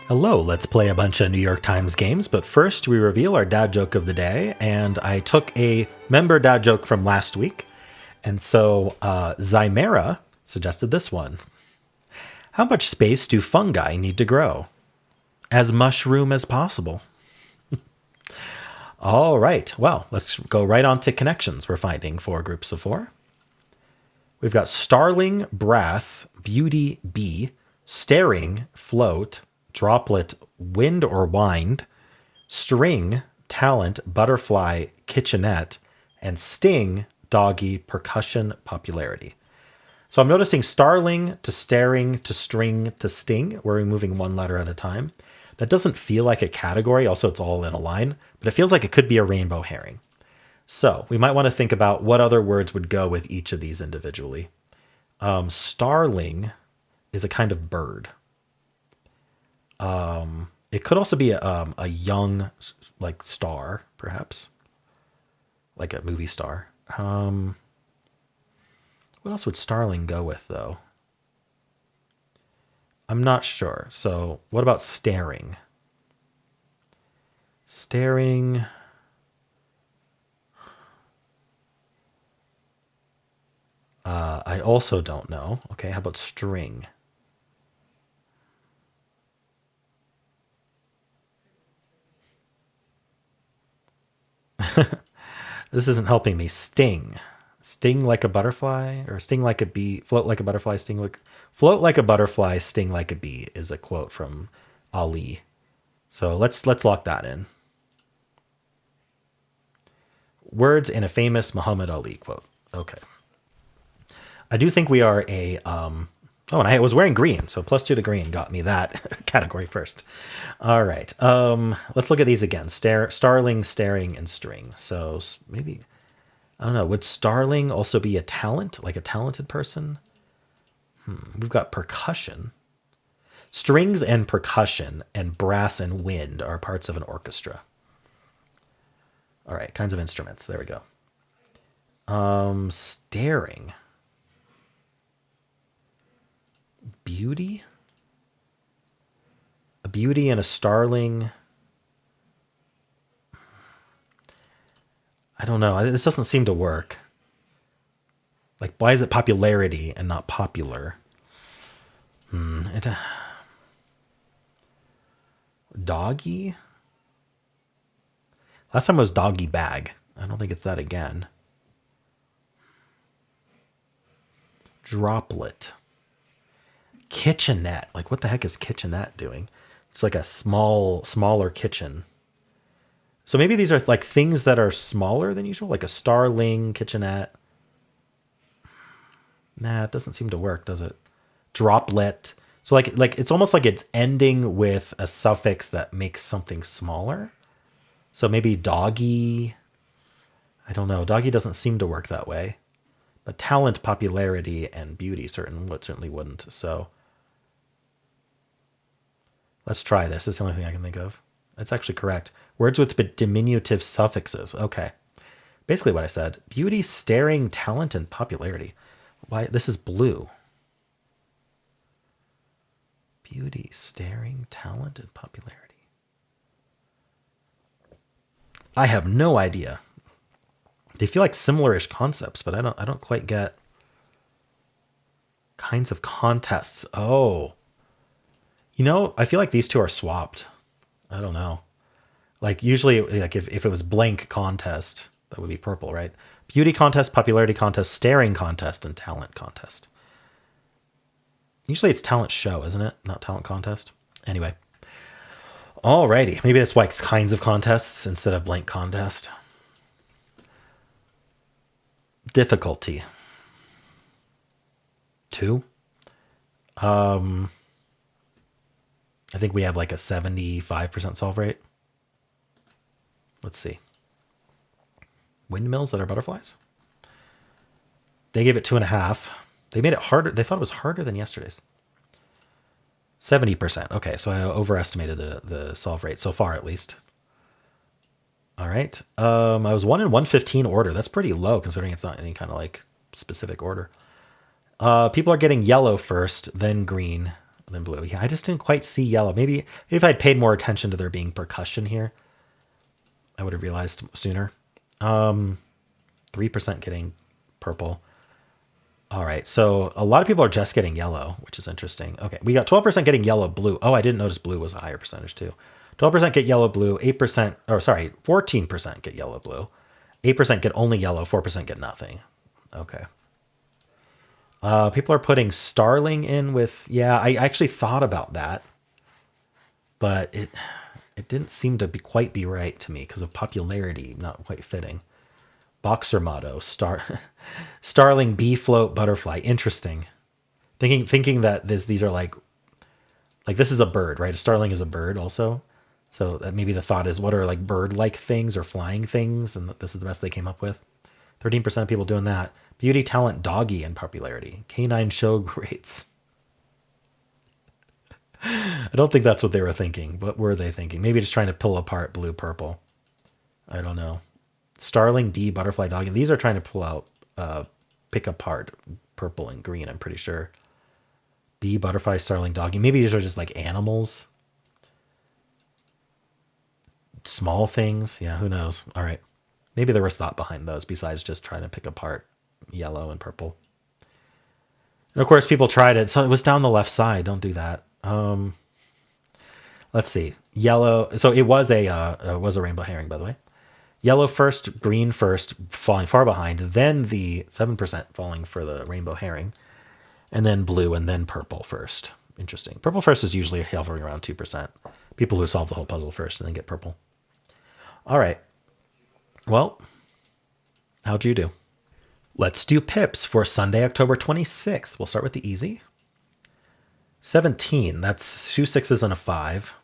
Hello, let's play a bunch of New York Times games, but first we reveal our dad joke of the day, and I took a member dad joke from last week, and so Zymera suggested this one. How much space do fungi need to grow? As mushroom as possible. All right, well, let's go right on to connections we're finding for groups of four. We've got starling, brass, beauty, bee, staring, float, droplet, wind or wind, string, talent, butterfly, kitchenette, and sting, doggy, percussion, popularity. So I'm noticing starling to staring to string to sting. We're removing one letter at a time. That doesn't feel like a category. Also, it's all in a line, but it feels like it could be a rainbow herring. So we might want to think about what other words would go with each of these individually. Starling is a kind of bird. It could also be a young, like, star, perhaps, like a movie star. What else would starling go with, though? I'm not sure. So what about staring? Staring. I also don't know. Okay, how about string? This isn't helping me. Sting. Sting like a butterfly, or sting like a bee, float like a butterfly, float like a butterfly, sting like a bee is a quote from Ali. So let's lock that in. Words in a famous Muhammad Ali quote. Okay. I do think we are a oh, and I was wearing green, so +2 to green got me that category first. All right. Let's look at these again. Starling, staring, and string. So maybe, I don't know, would starling also be a talent, like a talented person? We've got percussion. Strings and percussion and brass and wind are parts of an orchestra. All right, kinds of instruments. There we go. Staring. Beauty? A beauty and a starling. I don't know. This doesn't seem to work. Like, why is it popularity and not popular? Doggy? Last time was doggy bag. I don't think it's that again. Droplet. Kitchenette. Like, what the heck is kitchenette doing? It's like a smaller kitchen. So maybe these are like things that are smaller than usual, like a starling, kitchenette. Nah, it doesn't seem to work, does it? Droplet. So like it's almost like it's ending with a suffix that makes something smaller. So maybe doggy. I don't know. Doggy doesn't seem to work that way. But talent, popularity, and beauty certainly wouldn't. So let's try this. It's the only thing I can think of. That's actually correct. Words with diminutive suffixes. Okay. Basically what I said. Beauty, staring, talent, and popularity. Why? This is blue. Beauty, staring, talent, and popularity. I have no idea. They feel like similar-ish concepts, but I don't quite get kinds of contests. Oh. You know, I feel like these two are swapped. I don't know. Like usually, like if it was blank contest, that would be purple, right? Beauty contest, popularity contest, staring contest, and talent contest. Usually it's talent show, isn't it? Not talent contest. Anyway. Alrighty. Maybe that's why it's kinds of contests instead of blank contest. Difficulty. 2. I think we have like a 75% solve rate. Let's see. Windmills that are butterflies? They gave it 2.5. They made it harder. They thought it was harder than yesterday's. 70%. Okay, so I overestimated the solve rate so far, at least. All right. I was 1 in 115 order. That's pretty low considering it's not any kind of like specific order. People are getting yellow first, then green, than blue. Yeah, I just didn't quite see yellow. Maybe if I'd paid more attention to there being percussion here, I would have realized sooner. 3% getting purple. All right, so a lot of people are just getting yellow, which is interesting. Okay, we got 12% getting yellow, blue. Oh, I didn't notice blue was a higher percentage too. 12% get yellow, blue. 8%, or sorry, 14% get yellow, blue. 8% get only yellow. 4% get nothing. Okay. People are putting Starling in with, yeah, I actually thought about that, but it didn't seem to quite be right to me because of popularity, not quite fitting. Boxer motto, Starling, bee float, butterfly. Interesting. Thinking that these are like this is a bird, right? A starling is a bird also. So that maybe the thought is, what are like bird-like things or flying things? And this is the best they came up with. 13% of people doing that. Beauty, talent, doggy in popularity. Canine show greats. I don't think that's what they were thinking. What were they thinking? Maybe just trying to pull apart blue, purple. I don't know. Starling, bee, butterfly, doggy. These are trying to pull out, pick apart purple and green, I'm pretty sure. Bee, butterfly, starling, doggy. Maybe these are just like animals. Small things. Yeah, who knows? All right. Maybe there was thought behind those besides just trying to pick apart yellow and purple. And of course, people tried it. So it was down the left side. Don't do that. Let's see. Yellow. So it was a rainbow herring, by the way. Yellow first, green first, falling far behind. Then the 7% falling for the rainbow herring. And then blue and then purple first. Interesting. Purple first is usually hovering around 2%. People who solve the whole puzzle first and then get purple. All right. Well, how'd you do? Let's do pips for Sunday, October 26th. We'll start with the easy. 17. That's 2 6s and a 5.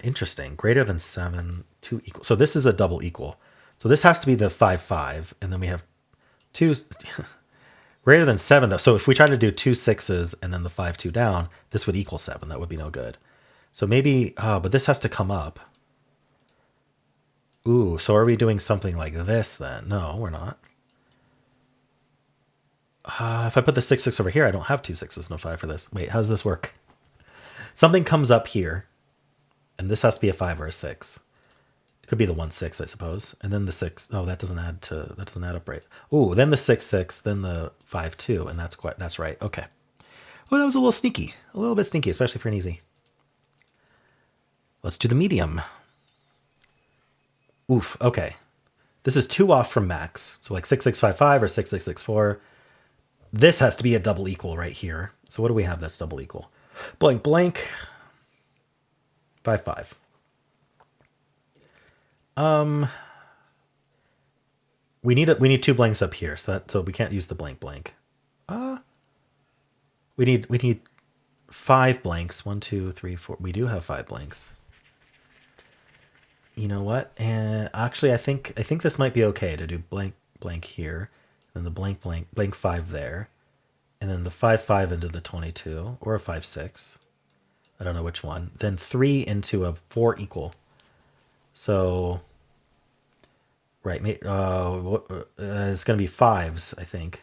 Interesting. Greater than 7, 2 equal. So this is a double equal. So this has to be the 5 5, and then we have 2 greater than 7 though. So if we try to do 2 6s and then the 5 2 down, this would equal 7. That would be no good. So maybe, but this has to come up. Ooh, so are we doing something like this then? No, we're not. If I put the 6 6 over here, I don't have 2 6s and a 5 for this. Wait, how does this work? Something comes up here, and this has to be a 5 or a 6. It could be the 1 6, I suppose. And then the 6. Oh, that doesn't add up right. Ooh, then the 6 6, then the 5 2, and that's right. Okay. Oh, that was a little sneaky. A little bit sneaky, especially for an easy. Let's do the medium. Oof, okay. This is 2 off from max. So like 6 6 5 5 or 6 6 6 4. This has to be a double equal right here. So what do we have that's double equal? Blank blank. 5 5. We need 2 blanks up here, so we can't use the blank blank. We need 5 blanks. 1 2 3 4. We do have 5 blanks. You know what? And actually, I think this might be okay to do blank blank here, then the blank 5 there, and then the 5 5 into the 22 or a 5 6. I don't know which one. Then 3 into a 4 equal. So, right, it's going to be 5s, I think,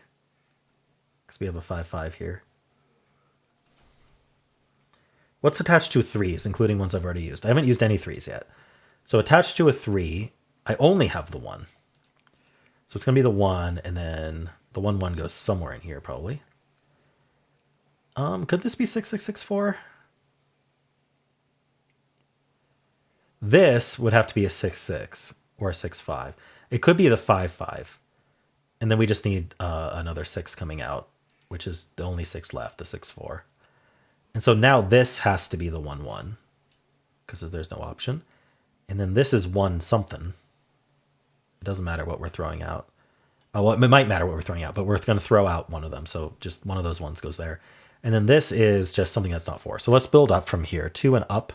because we have a 5 5 here. What's attached to 3s, including ones I've already used? I haven't used any 3s yet. So attached to a 3, I only have the 1. So it's going to be the 1, and then the 1 1 goes somewhere in here, probably. Could this be 6 6 6 4? This would have to be a 6 6 or a 6 5. It could be the 5 5. And then we just need another 6 coming out, which is the only 6 left, the 6 4. And so now this has to be the 1 1, because there's no option. And then this is 1 something. It doesn't matter what we're throwing out. Well, it might matter what we're throwing out, but we're going to throw out one of them. So just one of those ones goes there. And then this is just something that's not 4. So let's build up from here. 2 and up.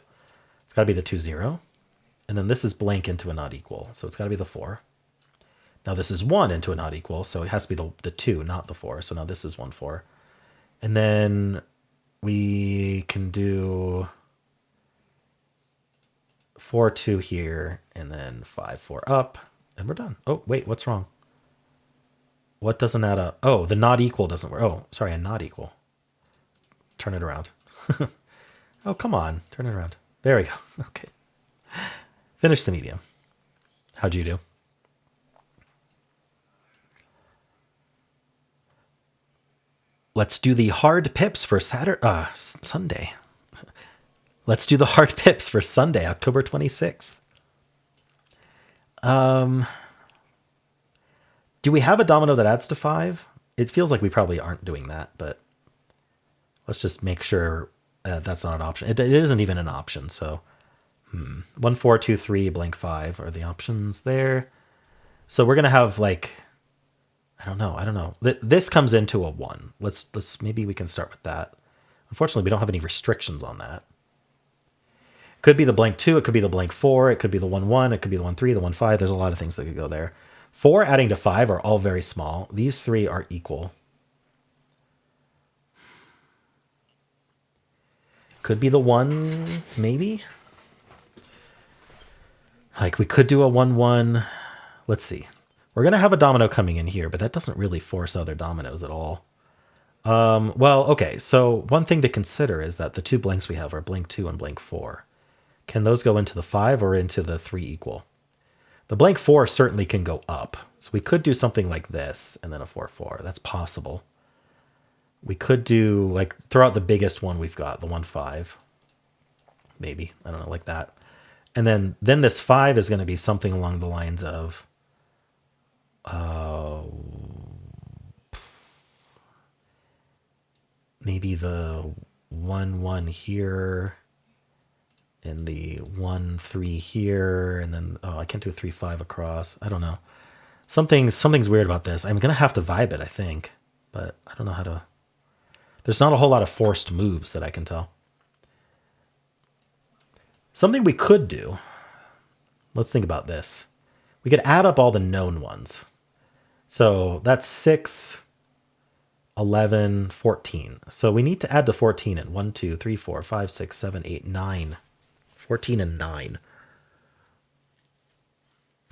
It's got to be the 2 0. And then this is blank into a not equal. So it's got to be the 4. Now this is 1 into a not equal. So it has to be the 2, not the 4. So now this is 1 4. And then we can do 4 2 here, and then 5 4 up, and we're done. Oh, wait, what's wrong? What doesn't add up? Oh, the not equal doesn't work. Oh, sorry, a not equal. turn it around. Oh, come on. Turn it around. There we go. Okay. Finish the medium. How'd you do? Let's do the hard pips for Sunday. Let's do the hard pips for Sunday, October 26th. Do we have a domino that adds to 5? It feels like we probably aren't doing that, but let's just make sure that's not an option. It isn't even an option, so 1, 4, 2, 3, blank 5 are the options there. So we're gonna have like, I don't know. This comes into a 1. Let's maybe we can start with that. Unfortunately, we don't have any restrictions on that. Could be the blank 2, it could be the blank 4, it could be the 1, 1, it could be the 1, 3, the 1, 5. There's a lot of things that could go there. 4 adding to 5 are all very small. These 3 are equal. Could be the 1s, maybe? Like we could do a 1, 1. Let's see. We're going to have a domino coming in here, but that doesn't really force other dominoes at all. Well, okay, so one thing to consider is that the 2 blanks we have are blank 2 and blank 4. Can those go into the 5 or into the 3 equal? The blank 4 certainly can go up. So we could do something like this and then a 4, 4. That's possible. We could do, like, throw out the biggest one we've got, the 1, 5. Maybe. I don't know, like that. And then this 5 is going to be something along the lines of maybe the 1, 1 here. And the 1, 3 here, and then I can't do a 3, 5 across. I don't know. Something's weird about this. I'm gonna have to vibe it, I think, but I don't know how to. There's not a whole lot of forced moves that I can tell. Something we could do. Let's think about this. We could add up all the known ones. So that's 6, 11, 14. So we need to add to 14 in 1, 2, 3, 4, 5, 6, 7, 8, 9. 14 and 9.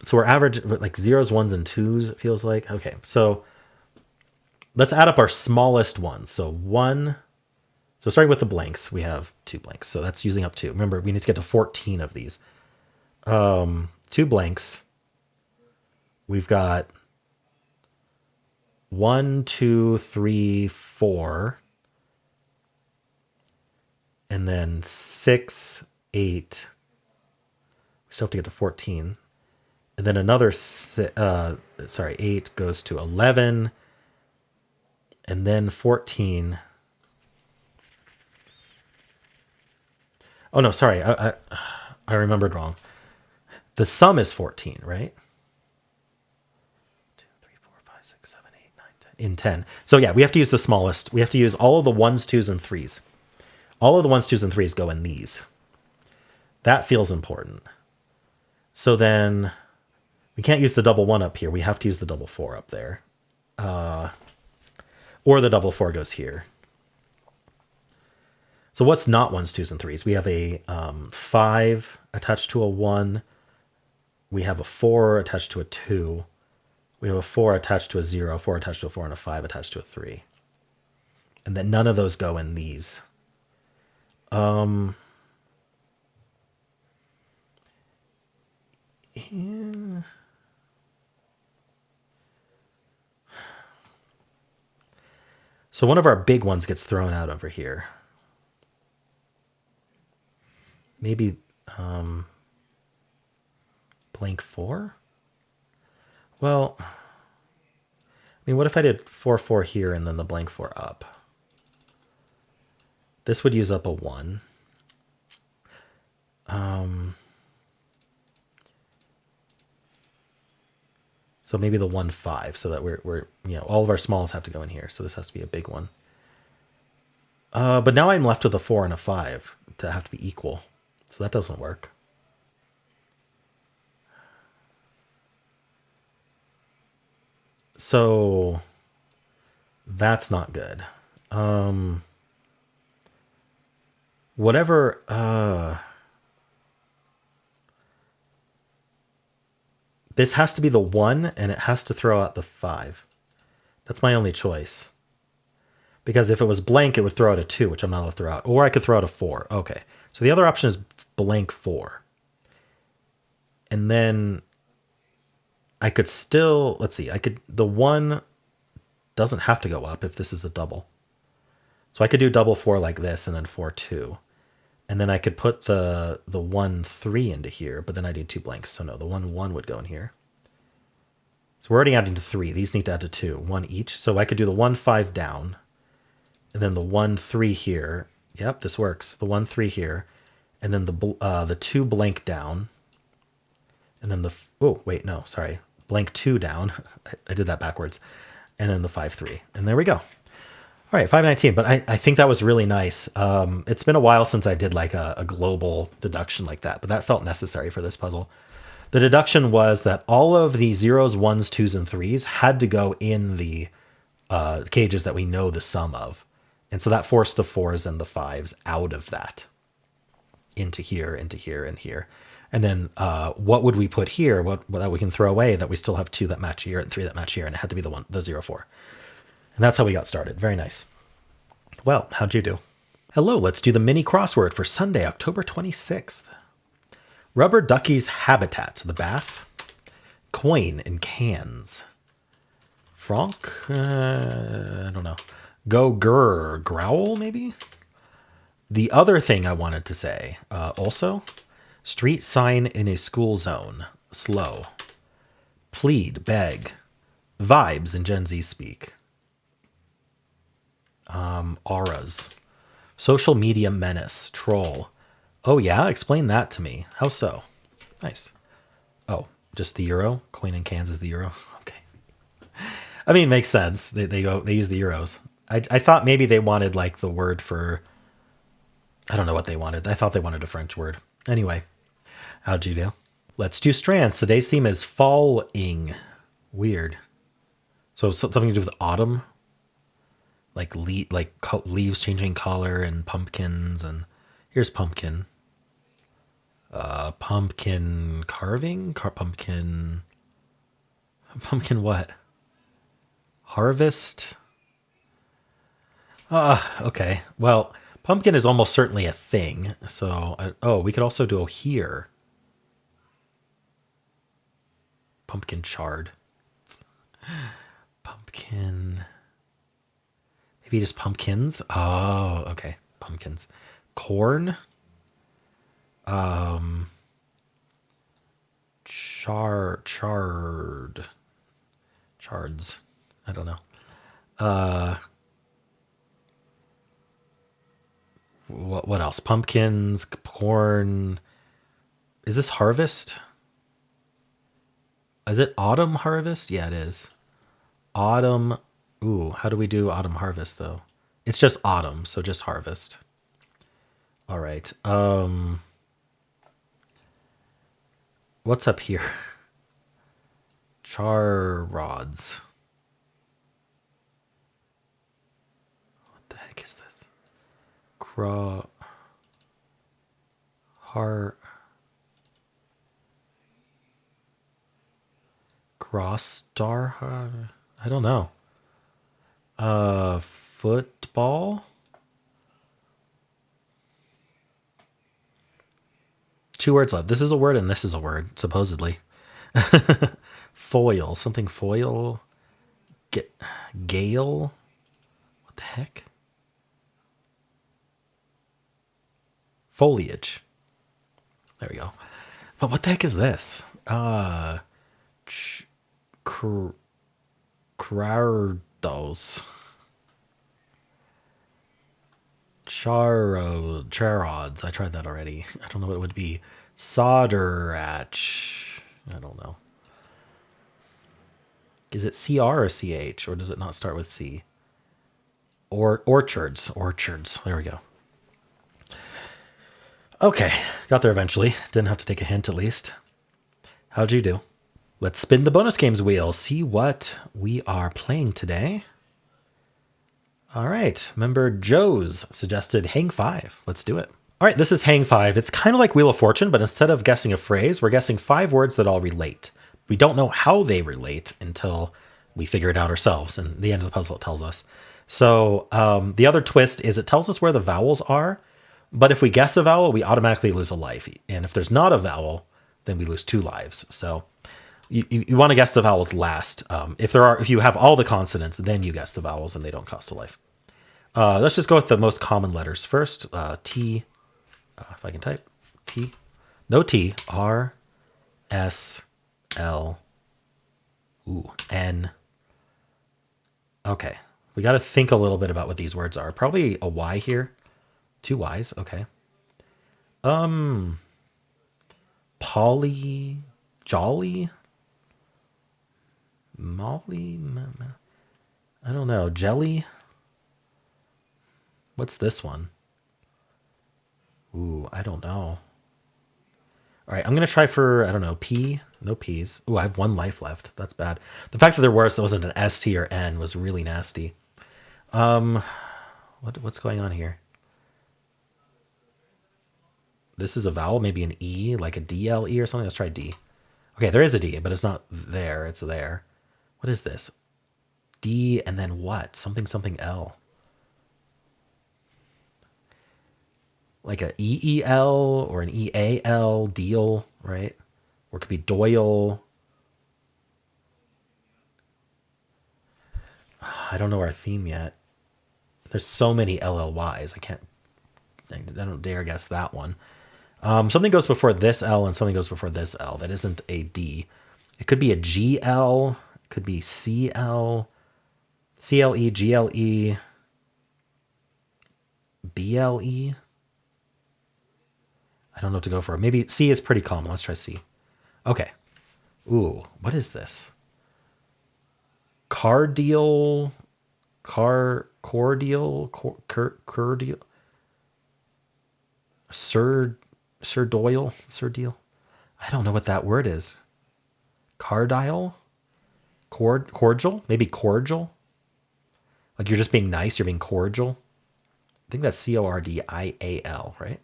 So we're average like 0s, 1s, and 2s, it feels like. Okay, so let's add up our smallest ones. So 1, so starting with the blanks, we have 2 blanks. So that's using up 2. Remember, we need to get to 14 of these. 2 blanks. We've got 1, 2, 3, 4. And then 6, 8. We still have to get to 14. And then another 8 goes to 11. And then 14. Oh no, sorry. I remembered wrong. The sum is 14, right? 2, 3, 4, 5, 6, 7, 8, 9, 10. In 10. So yeah, we have to use the smallest. We have to use all of the 1s, 2s, and 3s. All of the 1s, 2s, and 3s go in these. That feels important. So then we can't use the double 1 up here. We have to use the double 4 up there. Or the double 4 goes here. So what's not 1s, 2s, and 3s? We have a 5 attached to a 1. We have a 4 attached to a 2. We have a 4 attached to a 0, 4 attached to a 4, and a 5 attached to a 3. And then none of those go in these. Yeah. So one of our big ones gets thrown out over here. Maybe blank 4? Well, I mean, what if I did 4, 4 here and then the blank 4 up? This would use up a 1. So maybe the 1, 5, so that we're all of our smalls have to go in here. So this has to be a big one. But now I'm left with a 4 and a 5 to have to be equal. So that doesn't work. So that's not good. Whatever. This has to be the 1, and it has to throw out the 5. That's my only choice. Because if it was blank, it would throw out a 2, which I'm not allowed to throw out. Or I could throw out a 4. Okay. So the other option is blank 4. And then I could still, let's see, the 1 doesn't have to go up if this is a double. So I could do double 4 like this and then 4, 2. And then I could put the 1, 3 into here, but then I need 2 blanks. So no, the 1, 1 would go in here. So we're already adding to 3. These need to add to 2, 1 each. So I could do the 1, 5 down, and then the 1, 3 here. Yep, this works. The 1, 3 here, and then the 2 blank down, and then blank 2 down. I did that backwards, and then the 5, 3, and there we go. All right, 519. But I think that was really nice. It's been a while since I did like a global deduction like that, but that felt necessary for this puzzle. The deduction was that all of the 0s, 1s, 2s, and 3s had to go in the cages that we know the sum of. And so that forced the 4s and the 5s out of that. Into here, and here. And then what would we put here, what that we can throw away, that we still have 2 that match here and 3 that match here, and it had to be the 0, 4. And that's how we got started. Very nice. Well, how'd you do? Hello, let's do the mini crossword for Sunday, October 26th. Rubber ducky's habitat, the bath. Coin in cans. Franc? I don't know. Go grr, growl maybe? The other thing I wanted to say, also, street sign in a school zone. Slow. Plead, beg. Vibes in Gen Z speak. Auras. Social media menace. Troll. Oh yeah? Explain that to me. How so? Nice. Oh, just the euro? Coin in cans is the euro? Okay. I mean, it makes sense. They use the euros. I thought maybe they wanted like the word for, I don't know what they wanted. I thought they wanted a French word. Anyway, how'd you do? Let's do strands. Today's theme is falling. Weird. So something to do with autumn? Like leaves changing color and pumpkins, and here's pumpkin. Pumpkin carving? Pumpkin what? Harvest? Okay. Well, pumpkin is almost certainly a thing. So, we could also do here. Pumpkin chard. Pumpkin. Maybe just pumpkins. Oh, okay. Pumpkins. Corn. Chards. I don't know. What else? Pumpkins, corn. Is this harvest? Is it autumn harvest? Yeah, it is. Autumn. Ooh, how do we do autumn harvest though? It's just autumn, so just harvest. All right. What's up here? Char rods. What the heck is this? Cross star? I don't know. Football? Two words left. This is a word and this is a word, supposedly. Foil. Something foil. Gale? What the heck? Foliage. There we go. But what the heck is this? Crardos. Charods. I tried that already. I don't know what it would be. Solderatch. I don't know. Is it CR or CH? Or does it not start with C? Or orchards. Orchards. There we go. Okay. Got there eventually. Didn't have to take a hint at least. How'd you do? Let's spin the bonus games wheel. See what we are playing today. All right. Member Joe's suggested Hang 5. Let's do it. All right. This is Hang 5. It's kind of like Wheel of Fortune, but instead of guessing a phrase, we're guessing 5 words that all relate. We don't know how they relate until we figure it out ourselves. And the end of the puzzle, it tells us. So the other twist is it tells us where the vowels are, but if we guess a vowel, we automatically lose a life. And if there's not a vowel, then we lose 2 lives. So you want to guess the vowels last. If you have all the consonants, then you guess the vowels and they don't cost a life. Let's just go with the most common letters first. T, if I can type, T, no T, R, S, L, N. Okay, we got to think a little bit about what these words are. Probably a Y here, 2 Ys. Okay. Polly, jolly, molly. I don't know. Jelly. What's this one? Ooh, I don't know. All right, I'm going to try for, I don't know, P. No P's. Ooh, I have 1 life left. That's bad. The fact that there wasn't an S, T, or N was really nasty. What's going on here? This is a vowel, maybe an E, like a DLE or something. Let's try D. Okay, there is a D, but it's not there. It's there. What is this? D and then what? Something L. Like a EEL or an EAL, deal, right? Or it could be Doyle. I don't know our theme yet. There's so many LLYs. I don't dare guess that one. Something goes before this L and something goes before this L. That isn't a D. It could be a GL. It could be CL, CLE, GLE, BLE. I don't know what to go for. Maybe C is pretty common. Let's try C. Okay. Ooh, what is this? Cordial, cordial, Sir Doyle, Sir Deal. I don't know what that word is. Cardial, cordial, maybe cordial. Like you're just being nice. You're being cordial. I think that's CORDIAL, right?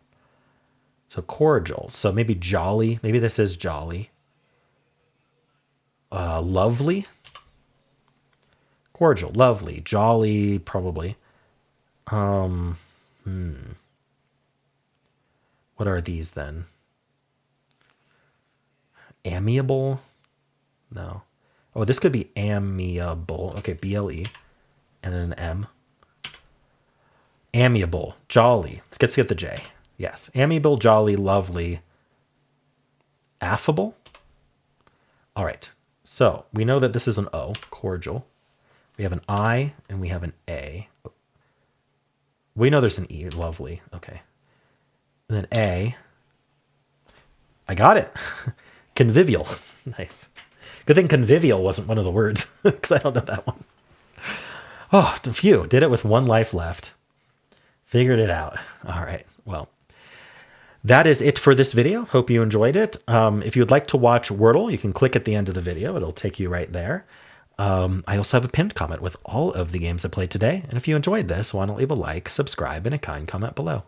So cordial. So maybe jolly. Maybe this is jolly. Lovely. Cordial, lovely, jolly, probably. What are these then? Amiable? No. Oh, this could be amiable. Okay, BLE. And then an M. Amiable, jolly. Let's get the J. Yes. Amiable, jolly, lovely. Affable. All right. So we know that this is an O, cordial. We have an I and we have an A. We know there's an E, lovely. Okay. And then A. I got it. Convivial. Nice. Good thing convivial wasn't one of the words because I don't know that one. Oh, phew. Did it with 1 life left. Figured it out. All right. Well, that is it for this video. Hope you enjoyed it. If you would like to watch Wordle, you can click at the end of the video. It'll take you right there. I also have a pinned comment with all of the games I played today. And if you enjoyed this, why not leave a like, subscribe, and a kind comment below.